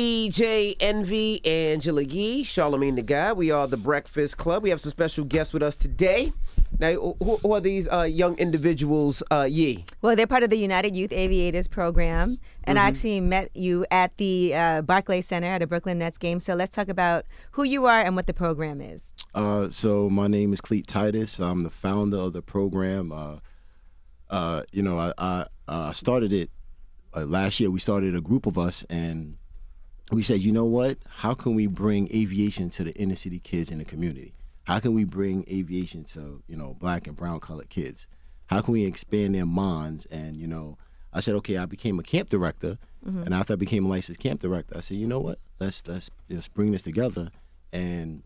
DJ Envy, Angela Yee, Charlemagne the Guy. We are the Breakfast Club. We have some special guests with us today. Now, who are these young individuals, Yee? Well, they're part of the United Youth Aviators program, and I actually met you at the Barclays Center at a Brooklyn Nets game. So let's talk about who you are and what the program is. So my name is TITUS. I'm the founder of the program. I started it last year. We started a group of us, and we said, you know what? How can we bring aviation to the inner city kids in the community? How can we bring aviation to, black and brown colored kids? How can we expand their minds? And, I said, okay, I became a camp director. And after I became a licensed camp director, I said, you know what? Let's bring this together. And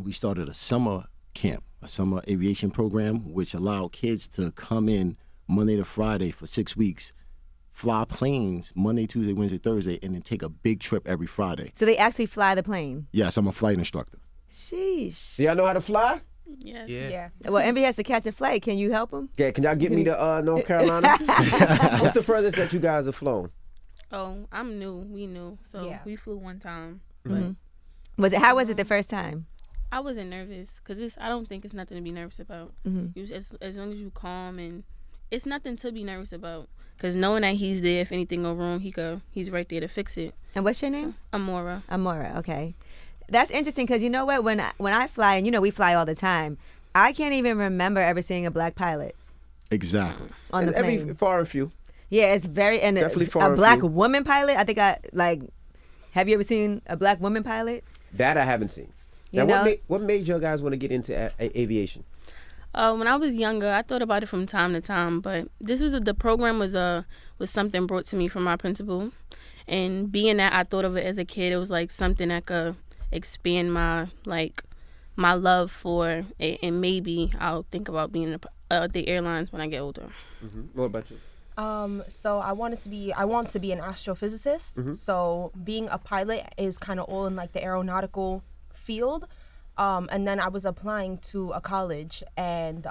we started a summer camp, a summer aviation program, which allowed kids to come in Monday to Friday for 6 weeks, fly planes Monday, Tuesday, Wednesday, Thursday, and then take a big trip every Friday. So they actually fly the plane? Yes, I'm a flight instructor. Sheesh. Do y'all know how to fly? Yes. Yeah. Well, Envy has to catch a flight. Can you help him? Yeah, can y'all get me to North Carolina? What's the furthest that you guys have flown? Oh, I'm new. We new. So we flew one time. How was it the first time? I wasn't nervous because I don't think it's nothing to be nervous about. As long as you calm, and it's nothing to be nervous about. Because knowing that he's there, if anything go wrong, he's right there to fix it. And what's your name? So, AMORA. AMORA, okay. That's interesting because you know what? When I fly, and we fly all the time, I can't even remember ever seeing a black pilot. Exactly. On the plane. Far and few. Yeah, it's very, and definitely a black woman pilot. I think have you ever seen a black woman pilot? That I haven't seen. Now, what made you guys want to get into aviation? When I was younger, I thought about it from time to time, but the program was something brought to me from my principal, and being that I thought of it as a kid, it was like something that could expand my love for it, and maybe I'll think about being the airlines when I get older. What about you? So I want to be an astrophysicist. So being a pilot is kind of all in like the aeronautical field. And then I was applying to a college, and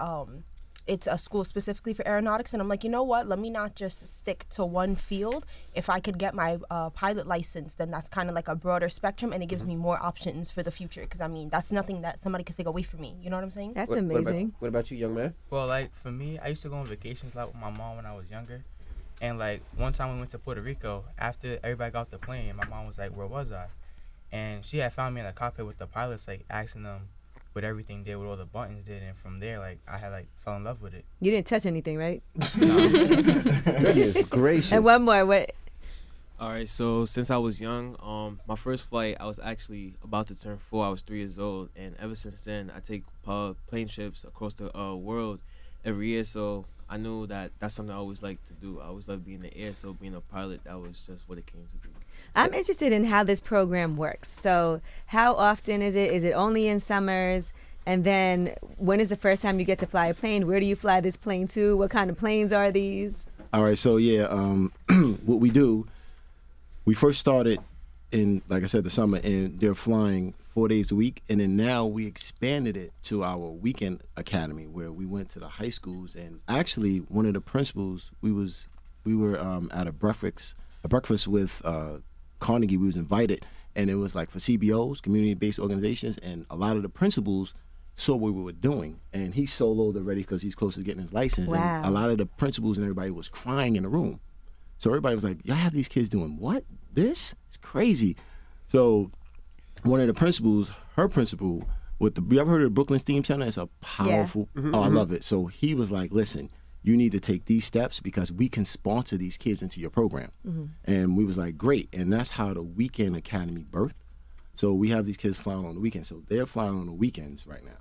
it's a school specifically for aeronautics, and I'm like, you know what, let me not just stick to one field. If I could get my pilot license, then that's kind of like a broader spectrum, and it gives me more options for the future, because I mean, that's nothing that somebody can take away from me, you know what I'm saying? That's amazing. What about you, young man? Well, like for me, I used to go on vacations a lot with my mom when I was younger, and like one time we went to Puerto Rico. After everybody got off the plane, my mom was like, where was I? And she had found me in the cockpit with the pilots, like asking them what everything did, what all the buttons did, and from there, like I had fell in love with it. You didn't touch anything, right? No. Goodness gracious. And one more, what? All right, so since I was young, my first flight, I was actually about to turn 4. I was 3 years old, and ever since then, I take plane trips across the world every year. So I knew that that's something I always liked to do. I always loved being in the air, so being a pilot, that was just what it came to be. I'm interested in how this program works. So how often is it? Is it only in summers? And then when is the first time you get to fly a plane? Where do you fly this plane to? What kind of planes are these? All right, so what we do, we first started in, like I said, the summer, and they're flying 4 days a week. And then now we expanded it to our weekend academy, where we went to the high schools. And actually, one of the principals, we were at a breakfast with Carnegie. We was invited, and it was like for CBOs, community-based organizations, and a lot of the principals saw what we were doing, and he soloed already because he's close to getting his license. Wow. And a lot of the principals and everybody was crying in the room. So everybody was like, y'all have these kids doing what? This? It's crazy. So one of the principals, her principal, you ever heard of the Brooklyn Steam Center? It's a powerful, I love it. So he was like, listen, you need to take these steps because we can sponsor these kids into your program. And we was like, great. And that's how the Weekend Academy birthed. So we have these kids flying on the weekends. So they're flying on the weekends right now.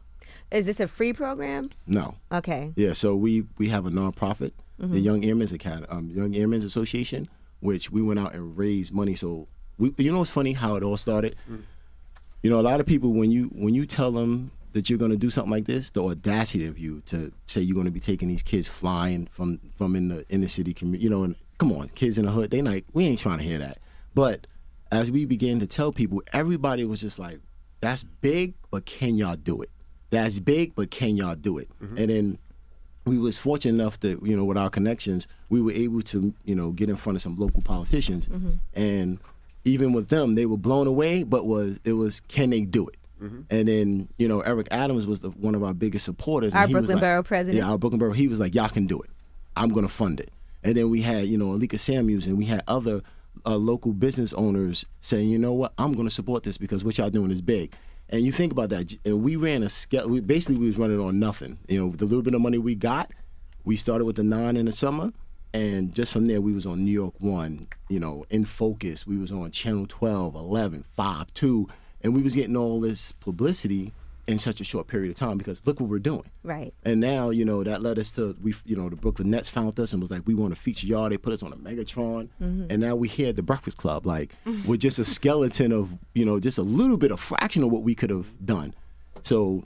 Is this a free program? No. Okay. Yeah, so we have a nonprofit, the Young Airmen's Young Airmen's Association, which we went out and raised money. So what's funny how it all started? A lot of people, when you tell them that you're going to do something like this, the audacity of you to say you're going to be taking these kids flying from in the inner city community, and come on, kids in the hood, they like, we ain't trying to hear that. But as we began to tell people, everybody was just like, that's big, but can y'all do it? That's big, but can y'all do it? And then we was fortunate enough that, with our connections, we were able to, get in front of some local politicians. And even with them, they were blown away, but it was can they do it? And then, Eric Adams was one of our biggest supporters. Our and he was Brooklyn like, Borough president. Yeah, our Brooklyn Borough. He was like, y'all can do it. I'm going to fund it. And then we had, Alika Samuels, and we had other local business owners saying, you know what, I'm going to support this because what y'all doing is big. And you think about that, and we ran a scale. We was running on nothing. The little bit of money we got, we started with the 9 in the summer, and just from there we was on New York 1, In Focus. We was on Channel 12, 11, 5, 2, and we was getting all this publicity in such a short period of time because look what we're doing. Right. And now, that led us to the Brooklyn Nets found us and was like, we want to feature y'all. They put us on a Megatron, and now we here at the Breakfast Club, like we're just a skeleton of just a little bit, a fraction of what we could have done. So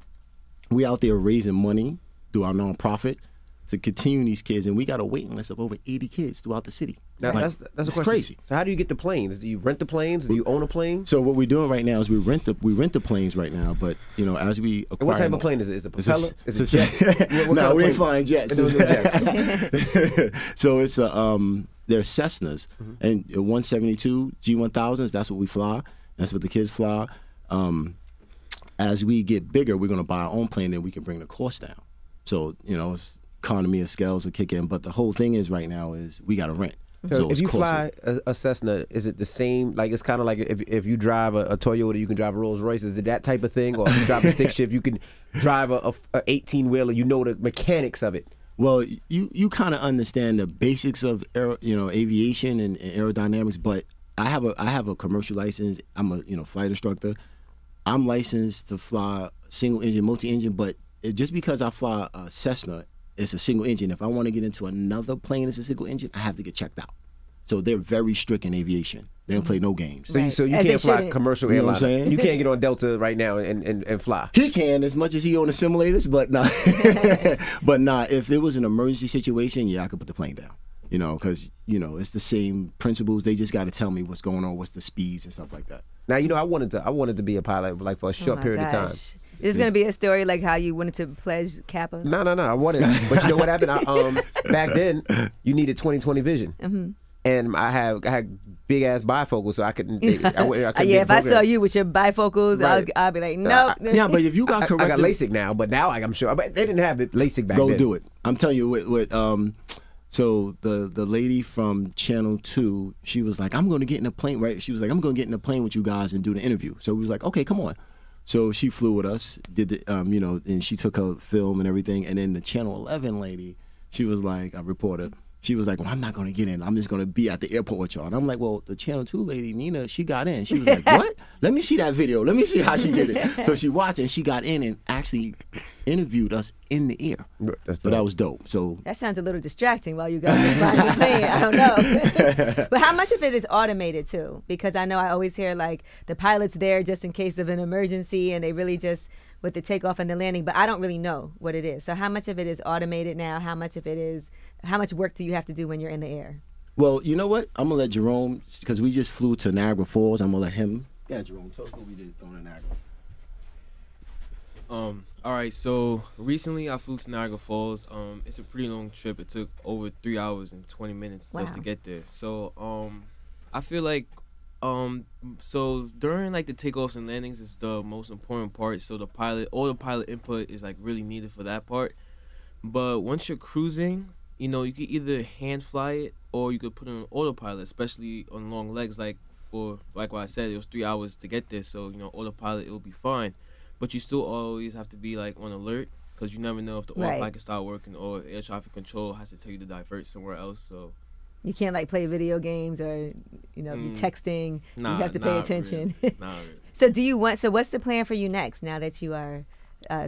we out there raising money through our nonprofit to continue these kids, and we got a waiting list of over 80 kids throughout the city. Now, that's a question. Crazy. So how do you get the planes? Do you rent the planes? Do you own a plane? So what we're doing right now is we rent the planes right now, but as we acquire. And what type of plane is it? Is it propeller? Is it jet? No, we ain't flying jets. No jets. So it's they're Cessnas, and 172 G1000s. That's what we fly. That's what the kids fly. As we get bigger, we're gonna buy our own plane, and we can bring the cost down. So economy of scales will kick in. But the whole thing is right now is we gotta rent. So if you fly a Cessna, is it the same? Like it's kind of like if you drive a Toyota, you can drive a Rolls Royce. Is it that type of thing? Or if you drive a stick shift, you can drive a 18-wheeler. The mechanics of it. Well, you kind of understand the basics of aviation and aerodynamics, but I have a commercial license. I'm a flight instructor. I'm licensed to fly single engine, multi-engine, but just because I fly a Cessna, it's a single engine. If I want to get into another plane that's a single engine, I have to get checked out. So they're very strict in aviation. They don't play no games. So you can't fly commercial airline. You know what I'm saying? You can't get on Delta right now and fly. He can, as much as he on the simulators, but not. But not. If it was an emergency situation, yeah, I could put the plane down. Because it's the same principles. They just got to tell me what's going on, what's the speeds and stuff like that. Now I wanted to be a pilot like for a short period of time. It's gonna be a story like how you wanted to pledge Kappa. No, I wanted, but you know what happened? Back then, you needed 20/20 vision, and I had big ass bifocals, so I couldn't. If I saw you with your bifocals, right. I'd be like, nope. Yeah, but if you got corrected, I got LASIK now, but now I'm sure, but they didn't have it LASIK back then. Go do it. I'm telling you, so the lady from Channel 2, she was like, I'm going to get in a plane, right? She was like, I'm going to get in a plane with you guys and do the interview. So we was like, okay, come on. So she flew with us, did the, and she took her film and everything. And then the Channel 11 lady, she was like, a reporter, she was like, well, I'm not going to get in. I'm just going to be at the airport with y'all. And I'm like, well, the Channel 2 lady, Nina, she got in. She was like, what? Let me see that video. Let me see how she did it. So she watched it, and she got in and actually interviewed us in the air. So that was dope. So that sounds a little distracting while you guys are flying the plane. I don't know. But how much of it is automated too? Because I know I always hear like the pilot's there just in case of an emergency, and they really just with the takeoff and the landing, but I don't really know what it is. So how much of it is automated now? How much work do you have to do when you're in the air? Well, you know what? I'm going to let Jerome, because we just flew to Niagara Falls. I'm going to let him. Yeah, Jerome, tell us what we did on Niagara. All right, so recently I flew to Niagara Falls. It's a pretty long trip. It took over 3 hours and 20 minutes just to get there. So I feel like so during like the takeoffs and landings is the most important part. So all the pilot input is like really needed for that part. But once you're cruising, you could either hand fly it or you could put it on autopilot, especially on long legs. Like what I said, it was 3 hours to get there. So autopilot, it will be fine. But you still always have to be like on alert, because you never know if the autopilot can start working or air traffic control has to tell you to divert somewhere else. So you can't like play video games or you're texting. You have to pay attention. Really. Not really. So what's the plan for you next now that you are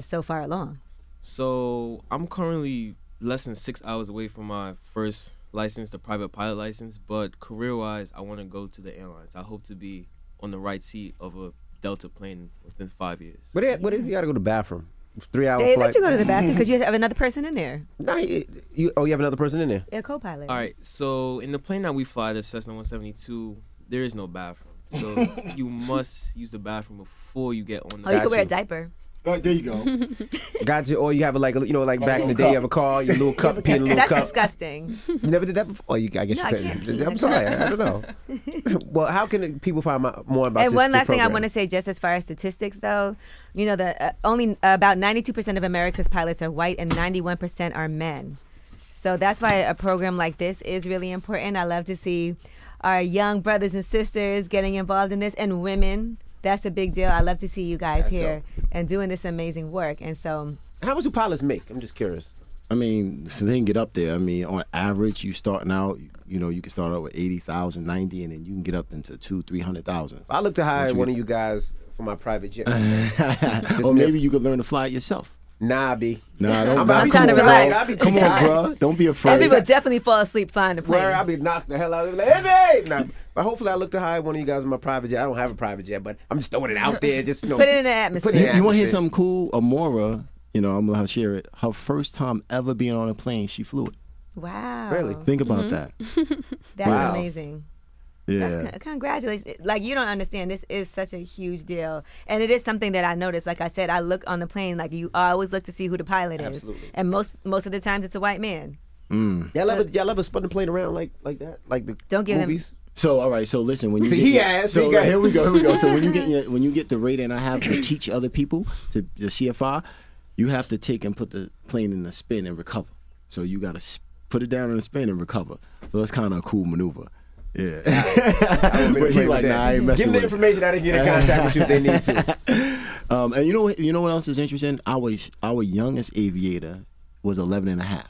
so far along? So I'm currently less than 6 hours away from my first license, the private pilot license. But career-wise, I want to go to the airlines. I hope to be on the right seat of a Delta plane within 5 years. What if you gotta go to the bathroom? 3 hour flight. They let you go to the Mm-hmm. bathroom because you have another person in there. No, you have another person in there. A co-pilot. All right, so in the plane that we fly, the Cessna 172, there is no bathroom. So you must use the bathroom before you get on the you can wear a diaper. Right, there you go. Got you, or you have like like back in the little day, cup. you have a car, your little cup, pee in a little That's cup. disgusting. You never did that before? Oh, I guess No, you I couldn't. can't pee. I'm sorry, I don't know. Well, how can people find out more about And this one last thing I program? want to say, just as far as statistics, though, that only about 92% of America's pilots are white and 91% are men. So that's why a program like this is really important. I love to see our young brothers and sisters getting involved in this, and women. That's a big deal. I love to see you guys That's here and doing this amazing work. And so, How much do pilots make? I'm just curious. I mean, so they can get up there. I mean, on average, you starting out, you can start out with 80,000, 90, and then you can get up into 200,000-300,000. I look to hire one of you guys for my private jet. Or maybe you could learn to fly it yourself. Nah, B. Nah, don't. I'm trying to relax. I'll be Come on, bro. Don't be and afraid. people definitely fall asleep flying the plane. Where I'll be knocked the hell out. Like, hey, babe! Nah, but hopefully I look to hire one of you guys in my private jet. I don't have a private jet, but I'm just throwing it out there. Just Put it in the atmosphere. You want to hear something cool? Amora, I'm gonna share it. Her first time ever being on a plane, she flew it. Wow. Really? Think about that. That's Wow. amazing. Yeah. Congratulations. Like, you don't understand. This is such a huge deal. And it is something that I noticed. Like I said, I look on the plane, like I always look to see who the pilot is. Absolutely. And most of the times it's a white man. Y'all ever spun the plane around like that? Like the Don't give movies? So all right, so listen, when you See, get he your- asked, so he got- here we go. So when you get the rating I have to teach other people to the CFR, you have to take and put the plane in a spin and recover. So you got to put it down in a spin and recover. So that's kind of a cool maneuver. Yeah. But he like, nah, I ain't messing Give them the with it. information. I didn't get in contact with you if they need to. And you know what else is interesting? Our youngest aviator was 11 and a half.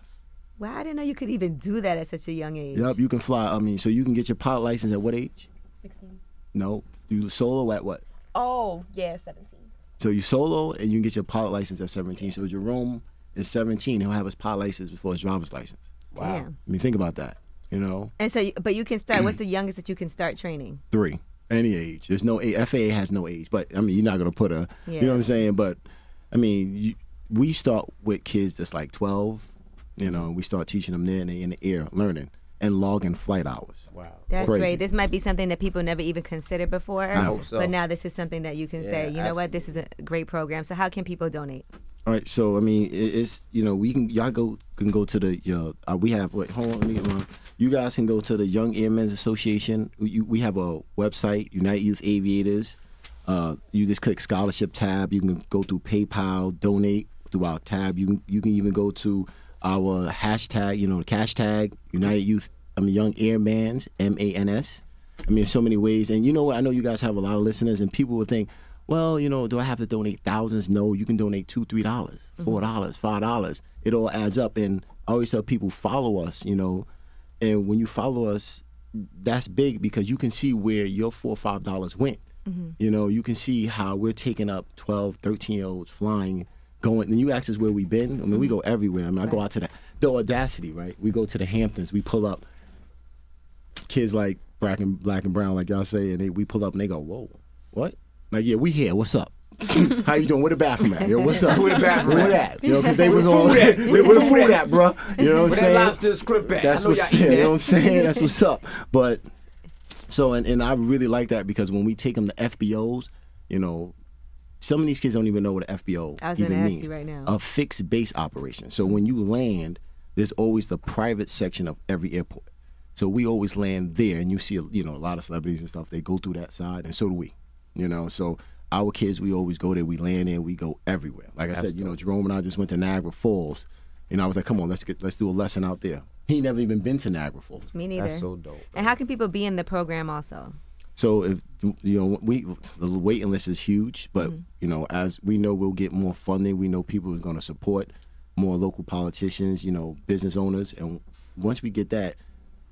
Wow, I didn't know you could even do that at such a young age. Yup, you can fly. I mean, so you can get your pilot license at what age? 16. No, you solo at what? Oh, yeah, 17. So you solo and you can get your pilot license at 17. So Jerome is 17. He'll have his pilot license before his driver's license. Wow. Damn. I mean, think about that. And so, but you can start. What's the youngest that you can start training? 3. Any age. There's no age. FAA has no age. But I mean, you're not gonna put a. Yeah. You know what I'm saying? But I mean, we start with kids that's like 12. We start teaching them there and they in the air learning and logging flight hours. Wow. That's Crazy. great. This might be something that people never even considered before. I hope so. But now this is something that you can say, you know what, this is a great program. So how can people donate? All right, so I mean, it's y'all can go to the we have hold on, let me get mine. You guys can go to the Young Airmen's Association. We have a website, United Youth Aviators. You just click scholarship tab. You can go through PayPal, donate through our tab. You can even go to our hashtag, the cash tag, United Youth, Young Airmen's, MANS. I mean, so many ways. And you know what? I know you guys have a lot of listeners, and people will think, well, do I have to donate thousands? No, you can donate $2, $3, $4, $5. It all adds up. And I always tell people, follow us, and when you follow us, that's big because you can see where your $4 or $5 went. You can see how we're taking up 12, 13-year-olds flying, going. And you ask us where we've been. I mean, we go everywhere. I mean, I go out to the Audacity, right? We go to the Hamptons. We pull up kids like black and brown, like y'all say, and we pull up and they go, whoa, what? Like, yeah, we here. What's up? How you doing? Where the bathroom at? Yo, what's up? Where the bathroom Where at? that? Because they was on. Where the food at, bro? You know what I'm Where saying? that lobster shrimp at? That's I know what's. y'all eating You know that. what I'm saying? That's what's up. But so and I really like that because when we take them to FBOs, some of these kids don't even know what an FBO I was even gonna ask means. you right now. A fixed base operation. So when you land, there's always the private section of every airport. So we always land there, and you see, a lot of celebrities and stuff. They go through that side, and so do we. So our kids, we always go there. We land there. We go everywhere. Like I said, Jerome and I just went to Niagara Falls. I was like, come on, let's do a lesson out there. He never even been to Niagara Falls. Me neither. That's so dope. And how can people be in the program also? So if the waiting list is huge, but as we know, we'll get more funding. We know people are going to support more local politicians, business owners, and once we get that,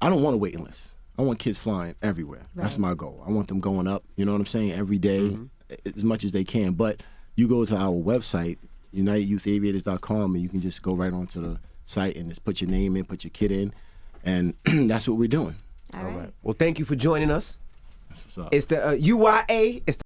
I don't want a waiting list. I want kids flying everywhere. Right. That's my goal. I want them going up. You know what I'm saying? Every day, as much as they can. But you go to our website, UnitedYouthAviators.com, and you can just go right onto the site and just put your name in, put your kid in, and that's what we're doing. All right. Well, thank you for joining us. That's what's up. It's the UYA. It's